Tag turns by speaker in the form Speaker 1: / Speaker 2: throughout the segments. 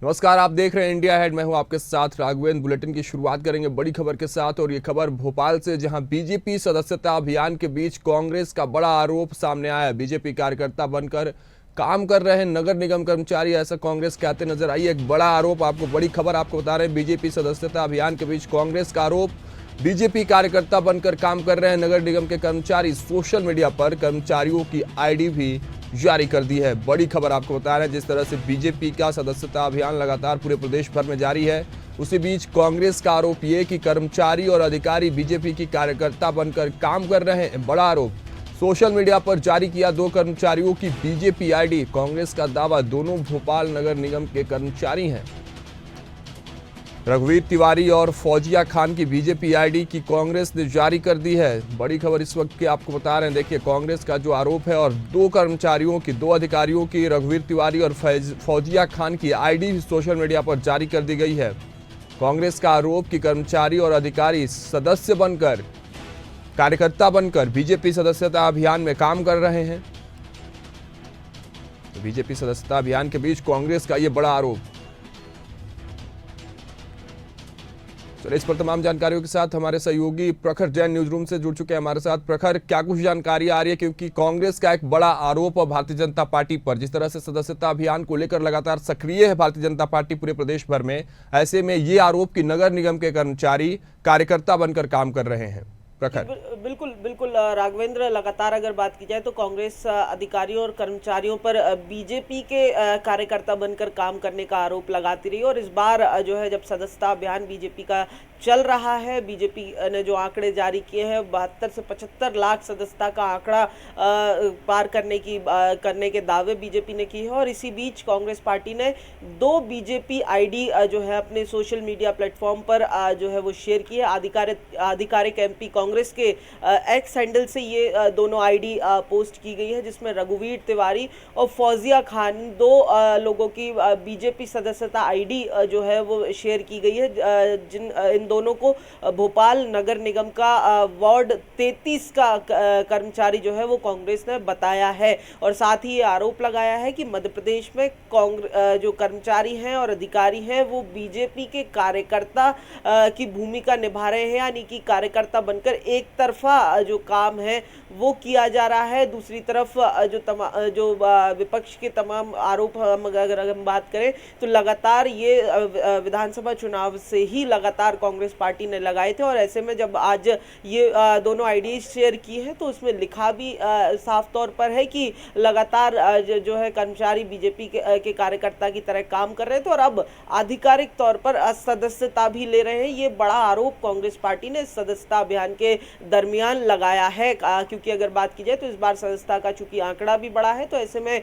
Speaker 1: नमस्कार, आप देख रहे हैं इंडिया हेड। मैं हूं आपके साथ राघवेंद्र। बुलेटिन की शुरुआत करेंगे बड़ी खबर के साथ, और ये खबर भोपाल से, जहां बीजेपी सदस्यता अभियान के बीच कांग्रेस का बड़ा आरोप सामने आया। बीजेपी कार्यकर्ता बनकर काम कर रहे हैं नगर निगम कर्मचारी, ऐसा कांग्रेस कहते नजर आई। एक बड़ा आरोप, आपको बड़ी खबर आपको बता रहे हैं। बीजेपी सदस्यता अभियान के बीच कांग्रेस का आरोप, बीजेपी कार्यकर्ता बनकर काम कर रहे हैं नगर निगम के कर्मचारी। सोशल मीडिया पर कर्मचारियों की आईडी भी जारी कर दी है। बड़ी खबर आपको बता रहे हैं। जिस तरह से बीजेपी का सदस्यता अभियान लगातार पूरे प्रदेश भर में जारी है, उसी बीच कांग्रेस का आरोप ये कि कर्मचारी और अधिकारी बीजेपी की कार्यकर्ता बनकर काम कर रहे हैं। बड़ा आरोप, सोशल मीडिया पर जारी किया 2 कर्मचारियों की बीजेपी आईडी। कांग्रेस का दावा, दोनों भोपाल नगर निगम के कर्मचारी हैं। रघुवीर तिवारी और फौजिया खान की बीजेपी आईडी की कांग्रेस ने जारी कर दी है। बड़ी खबर इस वक्त की आपको बता रहे हैं। देखिए, कांग्रेस का जो आरोप है, और 2 कर्मचारियों की, 2 अधिकारियों की, रघुवीर तिवारी और फौजिया खान की आईडी भी सोशल मीडिया पर जारी कर दी गई है। कांग्रेस का आरोप कि कर्मचारी और अधिकारी सदस्य बनकर, कार्यकर्ता बनकर बीजेपी सदस्यता अभियान में काम कर रहे हैं। तो बीजेपी सदस्यता अभियान के बीच कांग्रेस का यह बड़ा आरोप। चलिए, इस पर तमाम जानकारियों के साथ हमारे सहयोगी प्रखर जैन न्यूज रूम से जुड़ चुके हैं हमारे साथ। प्रखर, क्या कुछ जानकारी आ रही है, क्योंकि कांग्रेस का एक बड़ा आरोप है भारतीय जनता पार्टी पर। जिस तरह से सदस्यता अभियान को लेकर लगातार सक्रिय है भारतीय जनता पार्टी पूरे प्रदेश भर में, ऐसे में ये आरोप कि नगर निगम के कर्मचारी कार्यकर्ता बनकर काम कर रहे हैं। प्रखर।
Speaker 2: बिल्कुल बिल्कुल राघवेंद्र, लगातार अगर बात की जाए तो कांग्रेस अधिकारियों और कर्मचारियों पर बीजेपी के कार्यकर्ता बनकर काम करने का आरोप लगाती रही, और इस बार जो है, जब सदस्यता अभियान बीजेपी का चल रहा है, बीजेपी ने जो आंकड़े जारी किए हैं, 72 से 75 लाख सदस्यता का आंकड़ा पार करने के दावे बीजेपी ने किए हैं। और इसी बीच कांग्रेस पार्टी ने 2 बीजेपी आईडी जो है अपने सोशल मीडिया प्लेटफॉर्म पर जो है वो शेयर की है। आधिकारिक एमपी कांग्रेस के एक्स हैंडल से ये दोनों आईडी पोस्ट की गई है, जिसमें रघुवीर तिवारी और फौजिया खान, 2 लोगों की बीजेपी सदस्यता आईडी जो है वो शेयर की गई है। इन दोनों को भोपाल नगर निगम का वार्ड 33 का कर्मचारी जो है वो कांग्रेस ने बताया है, और साथ ही ये आरोप लगाया है कि मध्य प्रदेश में जो कर्मचारी हैं और अधिकारी हैं वो बीजेपी के कार्यकर्ता की भूमिका निभा रहे हैं, यानी कि कार्यकर्ता बनकर एक तरफा जो काम है वो किया जा रहा है। दूसरी तरफ जो विपक्ष के तमाम आरोप अगर हम बात करें तो लगातार ये विधानसभा चुनाव से ही लगातार कांग्रेस पार्टी ने लगाए थे, और ऐसे में जब आज ये दोनों आईडी शेयर की है तो उसमें लिखा भी साफ तौर पर है कि लगातार जो है कर्मचारी बीजेपी के कार्यकर्ता की तरह काम कर रहे थे, और अब आधिकारिक तौर पर सदस्यता भी ले रहे हैं। ये बड़ा आरोप कांग्रेस पार्टी ने सदस्यता अभियान के दरमियान लगाया है, क्योंकि अगर बात की जाए तो इस बार सदस्यता का चूंकि आंकड़ा भी बड़ा है, तो ऐसे में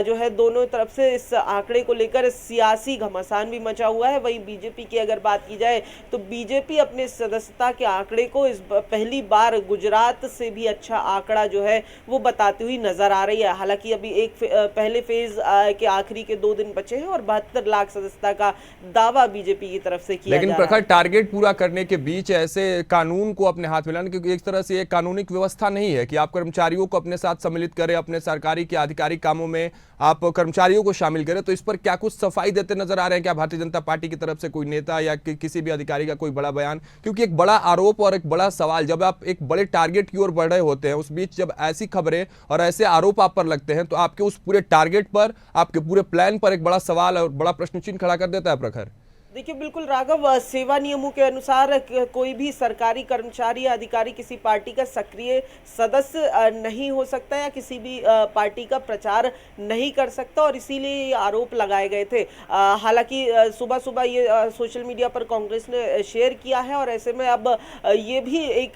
Speaker 2: जो है दोनों तरफ से इस आंकड़े को लेकर सियासी घमासान भी मचा हुआ है। वहीं बीजेपी की अगर बात की जाए तो बीजेपी अपने सदस्यता के आंकड़े को इस पहली बार गुजरात से भी अच्छा आंकड़ा जो है वो बताती हुई नजर आ रही है। हालांकि अभी पहले फेज के आखिरी के 2 दिन बचे हैं, और 72 लाख सदस्यता का दावा बीजेपी की तरफ से किया जा रहा है।
Speaker 1: लेकिन प्रखर, टारगेट पूरा करने के बीच ऐसे कानून को अपने हाथ में लाना, क्योंकि एक तरह से एक कानूनी व्यवस्था नहीं है कि आप कर्मचारियों को अपने साथ सम्मिलित करें, अपने सरकारी के आधिकारिक कामों में आप कर्मचारियों को शामिल करें। तो इस पर क्या कुछ सफाई देते नजर आ रहे हैं क्या भारतीय जनता पार्टी की तरफ से कोई नेता या किसी भी अधिकारी का कोई बड़ा बयान? क्योंकि एक बड़ा आरोप और एक बड़ा सवाल, जब आप एक बड़े टारगेट की ओर बढ़ रहे होते हैं, उस बीच जब ऐसी खबरें और ऐसे आरोप आप पर लगते हैं, तो आपके उस पूरे टारगेट पर, आपके पूरे प्लान पर एक बड़ा सवाल और बड़ा प्रश्न चिन्ह खड़ा कर देता है। प्रखर,
Speaker 2: देखिए, बिल्कुल राघव, सेवा नियमों के अनुसार कोई भी सरकारी कर्मचारी या अधिकारी किसी पार्टी का सक्रिय सदस्य नहीं हो सकता, या किसी भी पार्टी का प्रचार नहीं कर सकता, और इसीलिए ये आरोप लगाए गए थे। हालांकि सुबह सुबह ये सोशल मीडिया पर कांग्रेस ने शेयर किया है, और ऐसे में अब ये भी एक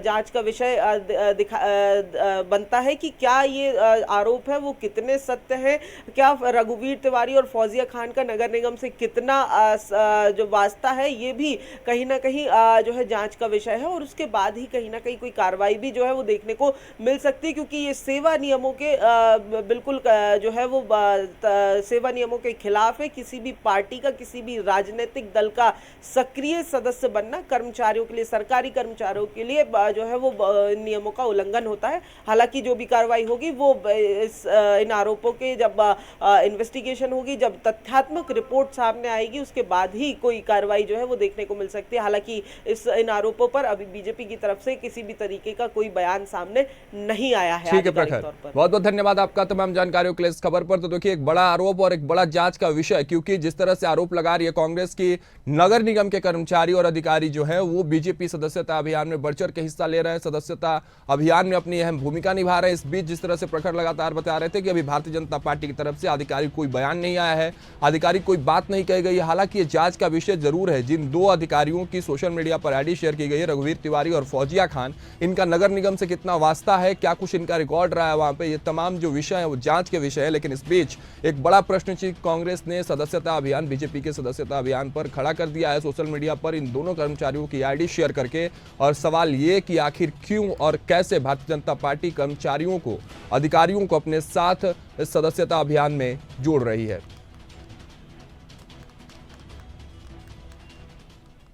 Speaker 2: जांच का विषय बनता है कि क्या ये आरोप है वो कितने सत्य हैं, क्या रघुवीर तिवारी और फौजिया खान का नगर निगम से कितना जो वास्ता है ये भी कहीं ना कहीं जो है जांच का विषय है, और उसके बाद ही कहीं ना कहीं कोई कार्रवाई भी जो है वो देखने को मिल सकती है, क्योंकि ये सेवा नियमों के बिल्कुल जो है वो सेवा नियमों के खिलाफ है। किसी भी पार्टी का, किसी भी राजनीतिक दल का सक्रिय सदस्य बनना कर्मचारियों के लिए, सरकारी कर्मचारियों के लिए जो है वो नियमों का उल्लंघन होता है। हालांकि जो भी कार्रवाई होगी वो इन आरोपों के जब इन्वेस्टिगेशन होगी, जब तथ्यात्मक रिपोर्ट सामने आएगी, उसके बाद ही कोई कार्रवाई जो है वो देखने को मिल सकती है। हालांकि इन आरोपों पर अभी बीजेपी की तरफ से किसी भी तरीके का कोई बयान सामने नहीं आया है।
Speaker 1: ठीक है प्रखर, बहुत बहुत धन्यवाद आपका तमाम जानकारियों के लिए इस खबर पर। तो देखिए, एक बड़ा आरोप और एक बड़ा जांच का विषय, क्योंकि जिस तरह से आरोप लगा रही है कांग्रेस की नगर निगम के कर्मचारी और अधिकारी जो है वो बीजेपी सदस्यता अभियान में बढ़ चढ़ के हिस्सा ले रहे हैं, सदस्यता अभियान में अपनी अहम भूमिका निभा रहे हैं। इस बीच जिस तरह से प्रखर लगातार बता रहे थे कि अभी भारतीय जनता पार्टी की तरफ से आधिकारिक कोई बयान नहीं आया है, आधिकारिक कोई बात नहीं कही गई है। हालांकि ये जांच का विषय जरूर है। जिन दो अधिकारियों की सोशल मीडिया पर आईडी शेयर की गई है, रघुवीर तिवारी और फौजिया खान, इनका नगर निगम से कितना वास्ता है, क्या कुछ इनका रिकॉर्ड रहा है वहां पे, ये तमाम जो विषय है वो जांच के विषय है। लेकिन इस बीच एक बड़ा प्रश्न चिन्ह कांग्रेस ने सदस्यता अभियान, बीजेपी के सदस्यता अभियान पर खड़ा कर दिया है सोशल मीडिया पर इन दोनों कर्मचारियों की आईडी शेयर करके। और सवाल ये कि आखिर क्यों और कैसे भारतीय जनता पार्टी कर्मचारियों को, अधिकारियों को अपने साथ इस सदस्यता अभियान में जोड़ रही है।